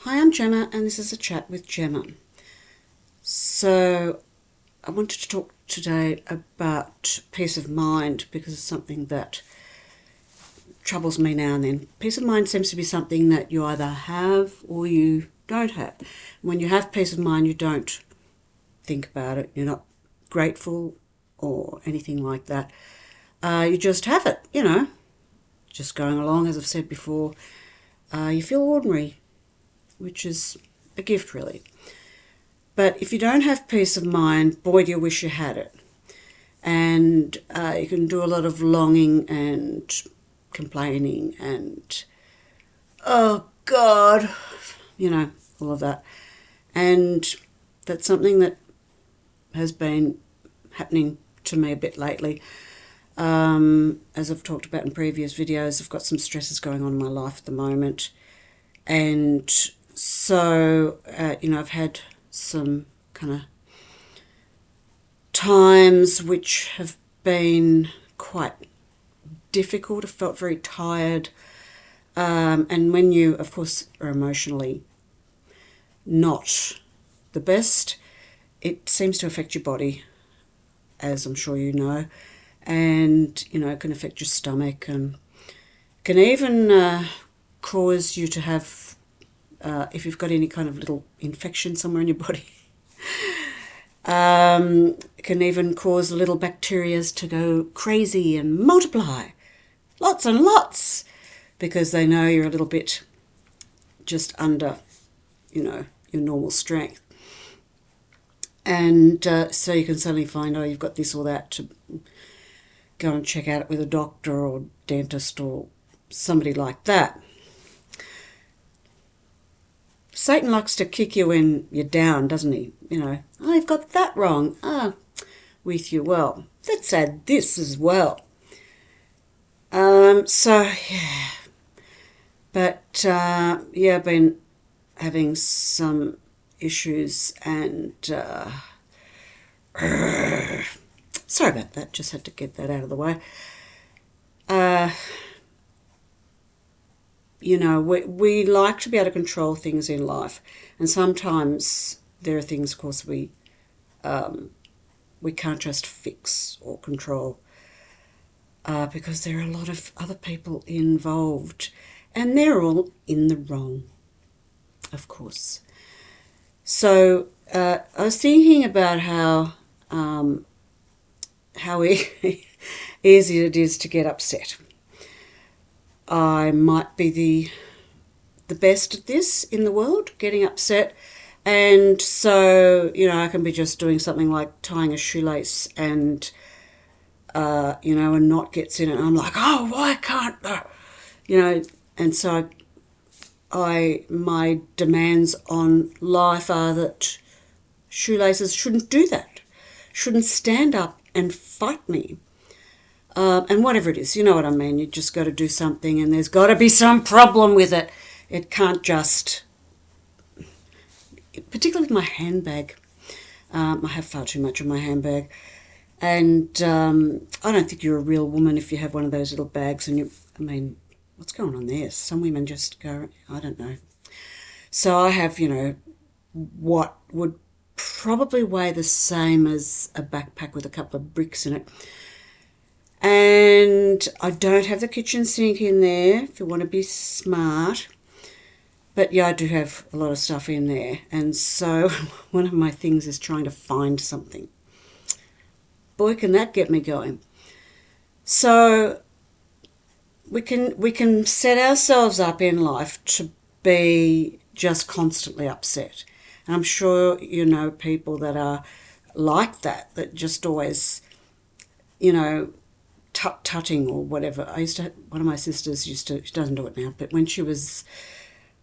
Hi, I'm Gemma and this is a chat with Gemma. So I wanted to talk today about peace of mind because it's something that troubles me now and then. Peace of mind seems to be something that you either have or you don't have. When you have peace of mind, you don't think about it. You're not grateful or anything like that. You just have it, just going along, as I've said before. You feel ordinary, which is a gift, really. But if you don't have peace of mind, boy, do you wish you had it. And you can do a lot of longing and complaining and, oh, God, all of that. And that's something that has been happening to me a bit lately. As I've talked about in previous videos, I've got some stresses going on in my life at the moment. And so, I've had some kind of times which have been quite difficult. I felt very tired. And when you, of course, are emotionally not the best, it seems to affect your body, as I'm sure you know. And, it can affect your stomach and can even cause you to have, if you've got any kind of little infection somewhere in your body, it can even cause the little bacteria to go crazy and multiply, lots and lots, because they know you're a little bit just under, your normal strength. And so you can suddenly find, you've got this or that, to go and check out it with a doctor or dentist or somebody like that. Satan likes to kick you when you're down, doesn't he? You've got that wrong. With you. Well, let's add this as well. Yeah. But, I've been having some issues and, sorry about that, just had to get that out of the way. We like to be able to control things in life, and sometimes there are things, of course, we can't just fix or control because there are a lot of other people involved, and they're all in the wrong, of course. So I was thinking about how easy it is to get upset. I might be the best at this in the world, getting upset. And so, I can be just doing something like tying a shoelace and, a knot gets in it. And I'm like, oh, why can't and so my demands on life are that shoelaces shouldn't do that, shouldn't stand up and fight me. And whatever it is, you know what I mean. You just got to do something and there's got to be some problem with it. It can't just, particularly with my handbag. I have far too much of my handbag. And I don't think you're a real woman if you have one of those little bags and what's going on there? Some women just go, I don't know. So I have, what would probably weigh the same as a backpack with a couple of bricks in it. And I don't have the kitchen sink in there, if you want to be smart. But yeah, I do have a lot of stuff in there. And so one of my things is trying to find something. Boy, can that get me going. So we can set ourselves up in life to be just constantly upset. And I'm sure you know people that are like that just always, tut-tutting or whatever. One of my sisters she doesn't do it now, but when she was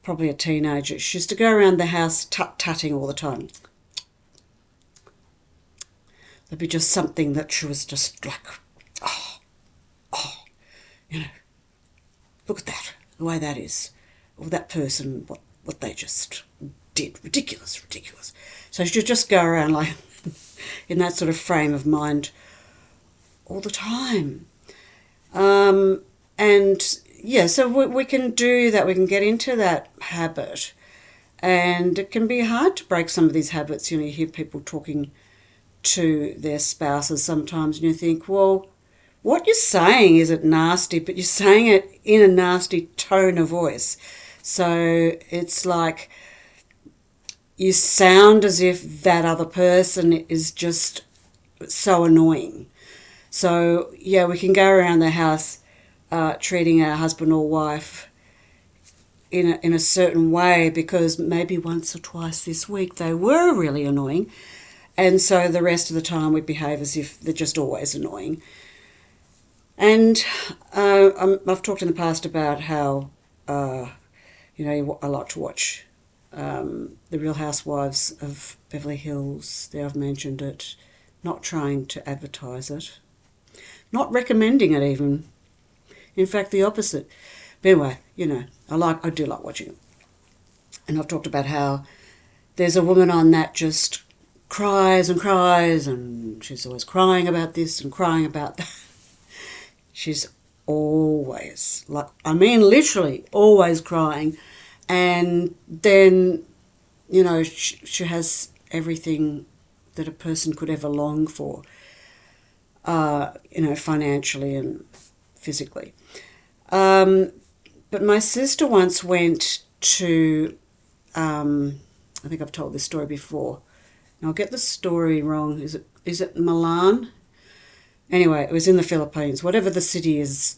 probably a teenager, she used to go around the house tut-tutting all the time. There'd be just something that she was just like, look at that, the way that is. Or that person, what they just did. Ridiculous. So she'd just go around like in that sort of frame of mind all the time. And yeah, so we can do that. We can get into that habit And it can be hard to break some of these habits. You hear people talking to their spouses sometimes and you think, well, what you're saying isn't nasty, but you're saying it in a nasty tone of voice. So it's like you sound as if that other person is just so annoying. So, yeah, we can go around the house treating our husband or wife in a certain way because maybe once or twice this week they were really annoying, and so the rest of the time we behave as if they're just always annoying. And I've talked in the past about how, I like to watch The Real Housewives of Beverly Hills. There, I've mentioned it. Not trying to advertise it. Not recommending it even. In fact, the opposite. But anyway, I do like watching it. And I've talked about how there's a woman on that just cries and cries, and she's always crying about this and crying about that. She's always, literally always crying. And then, she has everything that a person could ever long for, financially and physically. But my sister once went to, I think I've told this story before. Now, I'll get the story wrong. Is it Milan? Anyway, it was in the Philippines, whatever the city is.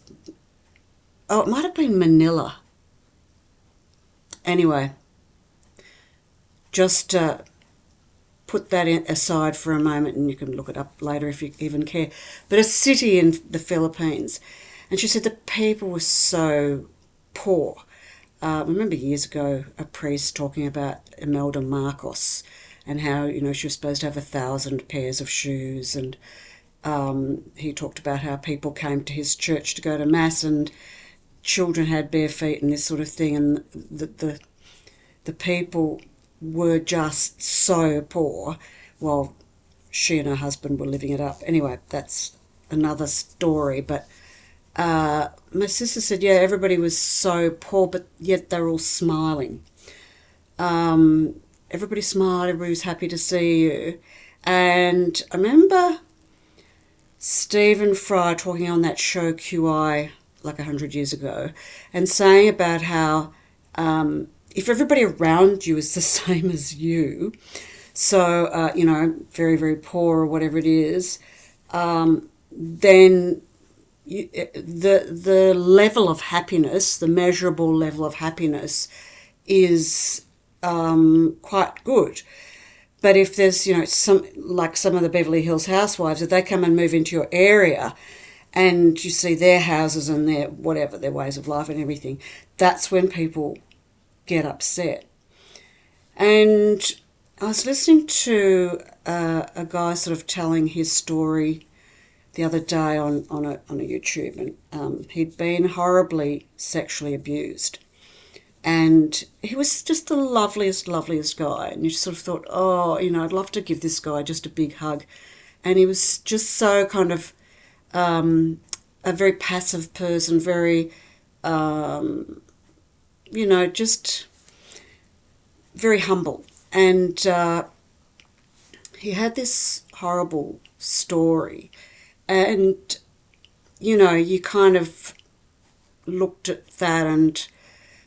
Oh, it might have been Manila. Anyway, just put that aside for a moment and you can look it up later if you even care. But a city in the Philippines. And she said the people were so poor. I remember years ago a priest talking about Imelda Marcos and how, she was supposed to have 1,000 pairs of shoes, and he talked about how people came to his church to go to Mass and children had bare feet and this sort of thing, and the people were just so poor while she and her husband were living it up. Anyway, that's another story, but my sister said, yeah, everybody was so poor, but yet they're all smiling. Everybody smiled, everybody was happy to see you. And I remember Stephen Fry talking on that show QI like 100 years ago and saying about how if everybody around you is the same as you, so, very, very poor or whatever it is, then the level of happiness, the measurable level of happiness is quite good. But if there's, some of the Beverly Hills housewives, if they come and move into your area and you see their houses and their whatever, their ways of life and everything, that's when people get upset. And I was listening to a guy sort of telling his story the other day on a YouTube, and he'd been horribly sexually abused. And he was just the loveliest guy. And you sort of thought, oh, I'd love to give this guy just a big hug. And he was just so kind of a very passive person, very, just very humble. And he had this horrible story. And, you kind of looked at that and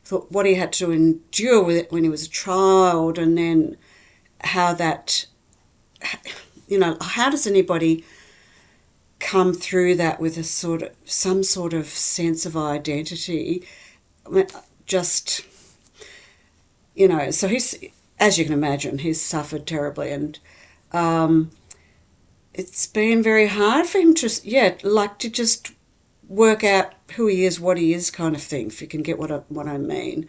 thought what he had to endure with it when he was a child, and then how that, how does anybody come through that with some sort of sense of identity? I mean, just, so he's, as you can imagine, he's suffered terribly, and it's been very hard for him to just work out who he is, what he is, kind of thing, if you can get what I mean.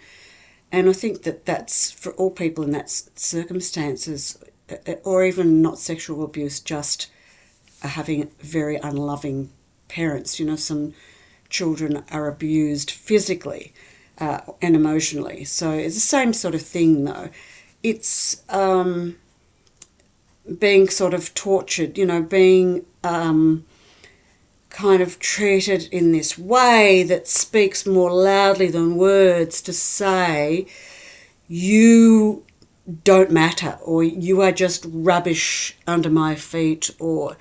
And I think that's for all people in that circumstances, or even not sexual abuse, just having very unloving parents. Some children are abused physically and emotionally. So it's the same sort of thing, though. It's being sort of tortured, being kind of treated in this way that speaks more loudly than words to say, you don't matter, or you are just rubbish under my feet, or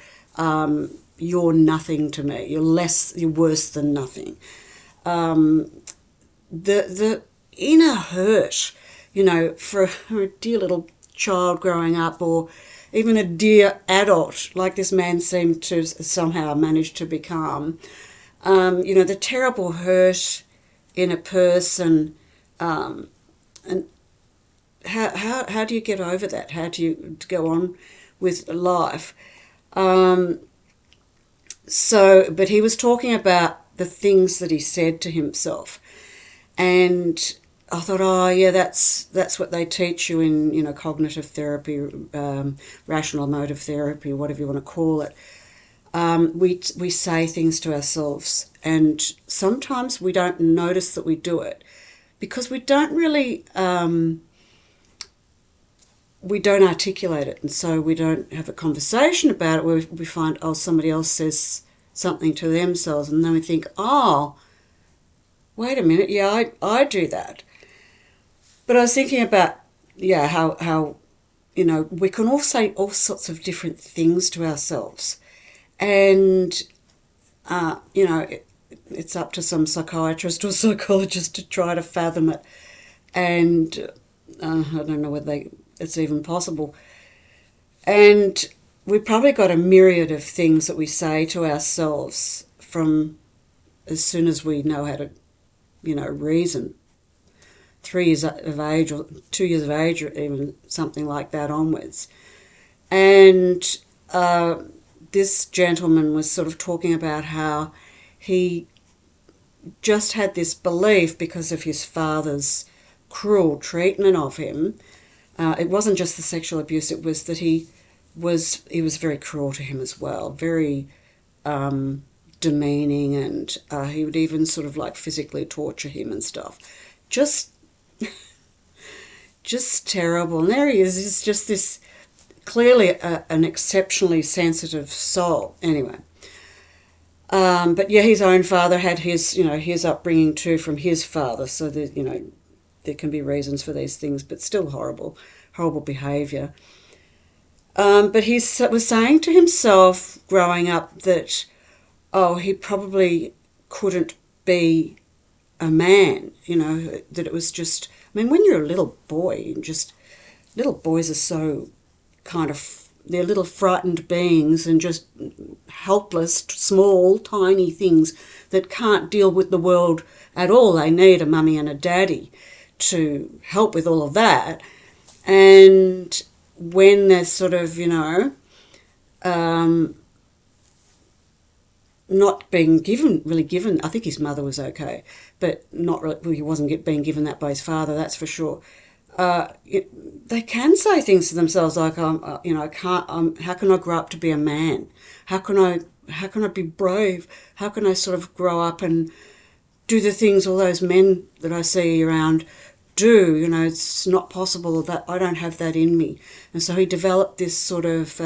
you're nothing to me. You're worse than nothing. The inner hurt, for a dear little child growing up, or even a dear adult like this man seemed to somehow manage to become, the terrible hurt in a person, and how do you get over that? How do you go on with life? But he was talking about the things that he said to himself, and I thought, oh yeah, that's what they teach you in cognitive therapy, rational emotive therapy, whatever you want to call it. We say things to ourselves, and sometimes we don't notice that we do it because we don't really we don't articulate it, and so we don't have a conversation about it where we find, oh, somebody else says something to themselves, and then we think, oh, wait a minute, yeah, I do that. But I was thinking about, yeah, how we can all say all sorts of different things to ourselves, and it's up to some psychiatrist or psychologist to try to fathom it, and I don't know whether it's even possible. And we've probably got a myriad of things that we say to ourselves from as soon as we know how to, reason. 3 years of age or 2 years of age, or even something like that onwards. And this gentleman was sort of talking about how he just had this belief because of his father's cruel treatment of him. It wasn't just the sexual abuse, it was that he was very cruel to him as well, very demeaning, and he would even sort of like physically torture him and stuff. Just terrible. And there he is. He's just this clearly an exceptionally sensitive soul. Anyway, but yeah, his own father had his upbringing too from his father. So that there can be reasons for these things, but still horrible behaviour. But he was saying to himself growing up that, he probably couldn't be a man, that it was just, when you're a little boy, little boys are so kind of, they're little frightened beings and just helpless, small, tiny things that can't deal with the world at all. They need a mummy and a daddy to help with all of that. And when they're sort of, not being really given, I think his mother was okay, but not really, well, he wasn't being given that by his father, that's for sure. They can say things to themselves like, how can I grow up to be a man? How can I be brave? How can I sort of grow up and do the things all those men that I see around do? It's not possible that I don't have that in me. And so he developed this sort of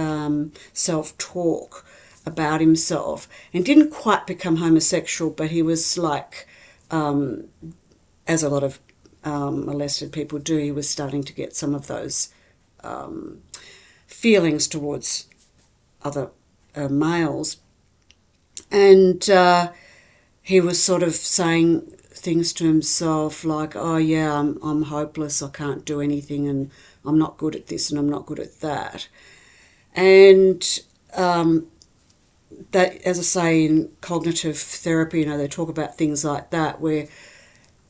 self-talk about himself, and didn't quite become homosexual, but he was like, as a lot of molested people do, he was starting to get some of those feelings towards other males. And he was sort of saying things to himself like, oh yeah, I'm hopeless, I can't do anything, and I'm not good at this and I'm not good at that. And that, as I say, in cognitive therapy, they talk about things like that where,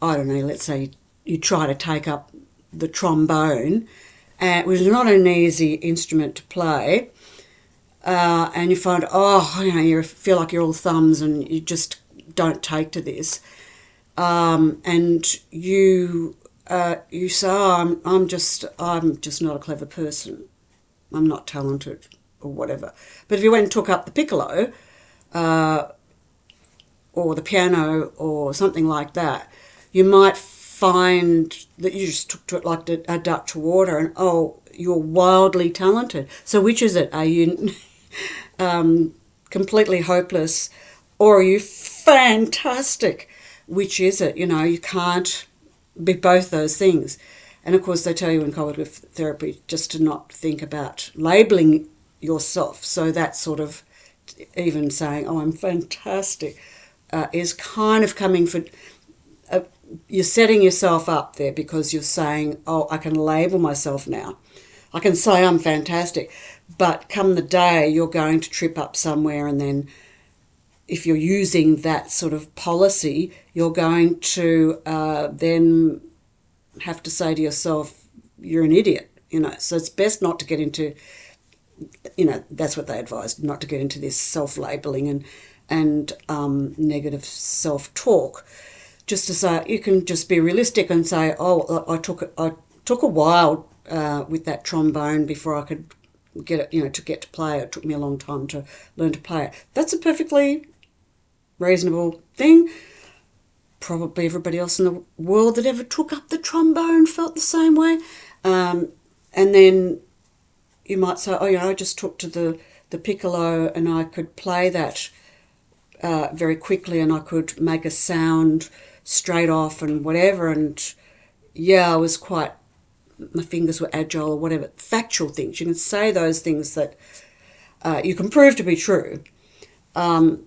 I don't know, let's say you try to take up the trombone, which is not an easy instrument to play, and you find, you feel like you're all thumbs and you just don't take to this, and you say, I'm just not a clever person, I'm not talented, or whatever. But if you went and took up the piccolo or the piano or something like that, you might find that you just took to it like a duck to water, and you're wildly talented. So which is it? Are you completely hopeless, or are you fantastic? Which is it? You can't be both those things. And of course, they tell you in cognitive therapy just to not think about labelling yourself. So that sort of, even saying, "Oh, I'm fantastic," is kind of coming for. You're setting yourself up there because you're saying, "Oh, I can label myself now. I can say I'm fantastic," but come the day, you're going to trip up somewhere, and then if you're using that sort of policy, you're going to then have to say to yourself, "You're an idiot," So it's best not to get into, that's what they advise, not to get into this self-labelling and negative self-talk. Just to say, you can just be realistic and say, "Oh, I took a while with that trombone before I could get it, to play it. It took me a long time to learn to play it." That's a perfectly reasonable thing. Probably everybody else in the world that ever took up the trombone felt the same way. And then you might say, "Oh, I just took to the piccolo and I could play that very quickly, and I could make a sound straight off and whatever, and I was my fingers were agile," or whatever. Factual things. You can say those things that you can prove to be true, but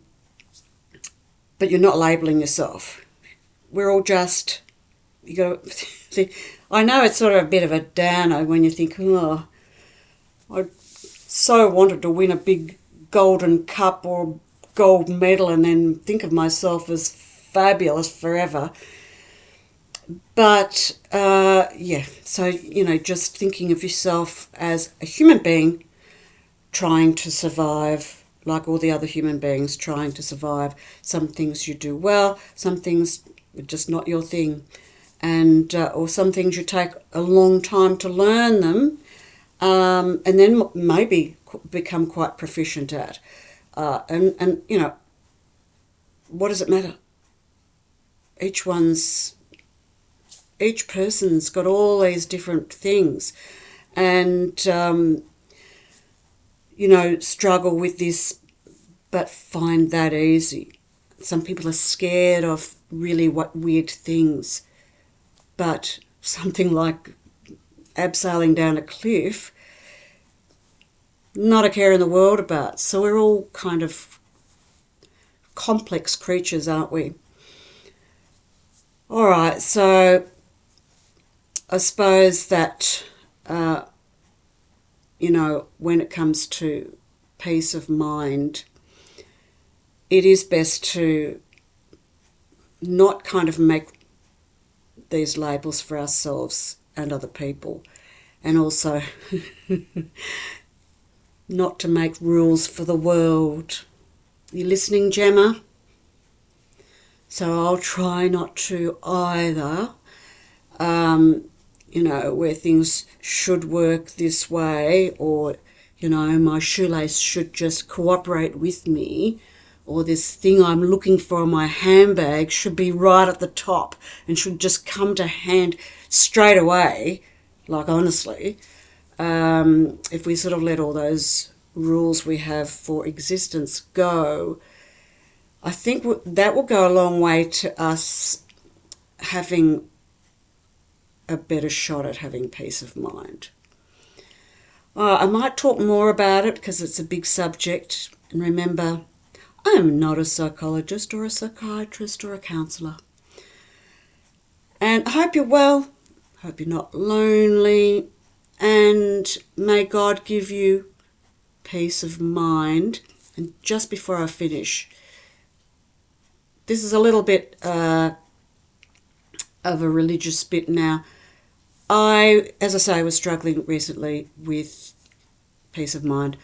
you're not labelling yourself. We're all just, I know it's sort of a bit of a downer when you think, "Oh, I so wanted to win a big golden cup or gold medal," and then think of myself as fabulous forever. But so just thinking of yourself as a human being trying to survive, like all the other human beings trying to survive. Some things you do well, some things are just not your thing, and or some things you take a long time to learn them, and then maybe become quite proficient at. And what does it matter? Each person's got all these different things, and struggle with this, but find that easy. Some people are scared of really weird things, but something like abseiling down a cliff, not a care in the world about. So we're all kind of complex creatures, aren't we? All right, so I suppose that, when it comes to peace of mind, it is best to not kind of make these labels for ourselves and other people, and also not to make rules for the world. You listening, Gemma? So I'll try not to either, where things should work this way, or, my shoelace should just cooperate with me, or this thing I'm looking for in my handbag should be right at the top and should just come to hand straight away. Like, honestly, if we sort of let all those rules we have for existence go, I think that will go a long way to us having a better shot at having peace of mind. I might talk more about it because it's a big subject. And remember, I am not a psychologist or a psychiatrist or a counsellor. And I hope you're well. I hope you're not lonely. And may God give you peace of mind. And just before I finish, this is a little bit of a religious bit now. As I say, I was struggling recently with peace of mind.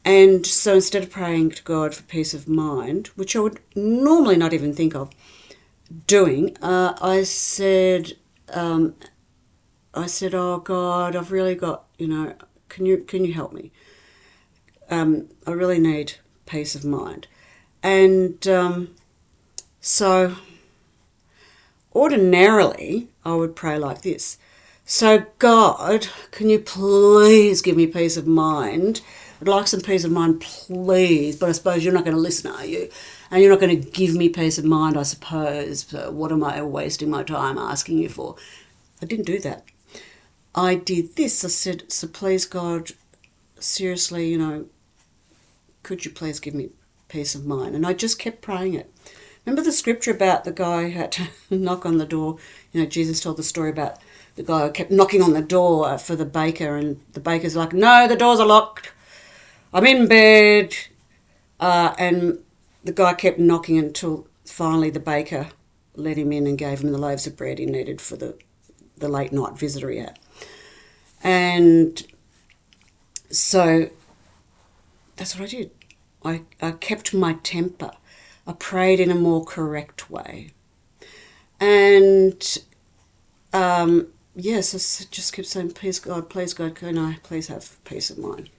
And so instead of praying to God for peace of mind, which I would normally not even think of doing, I said, "Oh God, I've really got, can you help me? I really need peace of mind." And so ordinarily I would pray like this: "So God, can you please give me peace of mind? I'd like some peace of mind, please." But I suppose you're not going to listen, are you? And you're not going to give me peace of mind, I suppose. So what am I wasting my time asking you for? I didn't do that. I did this. I said, so please God, seriously, you know, could you please give me peace of mind? And I just kept praying it. Remember the scripture about the guy who had to knock on the door? You know, Jesus told the story about the guy who kept knocking on the door for the baker, and the baker's like, no, the doors are locked. I'm in bed. And the guy kept knocking until finally the baker let him in and gave him the loaves of bread he needed for the late night visitor he had. And so that's what I did. I kept my temper. I prayed in a more correct way. And yes, I just kept saying, please God, can I please have peace of mind?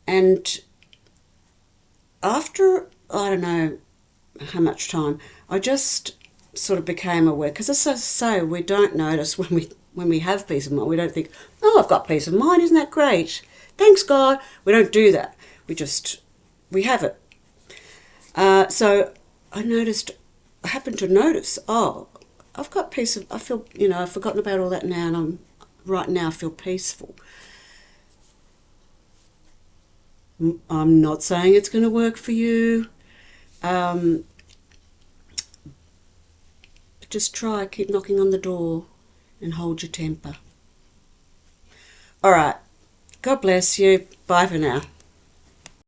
And after, I don't know how much time, I just sort of became aware. Because as I say, we don't notice when we have peace of mind. We don't think, oh, I've got peace of mind, isn't that great? Thanks, God. We don't do that. We have it. So I happened to notice, oh, I've got peace of, I feel, you know, I've forgotten about all that now, and right now I feel peaceful. I'm not saying it's going to work for you. Just try, keep knocking on the door and hold your temper. All right. God bless you. Bye for now.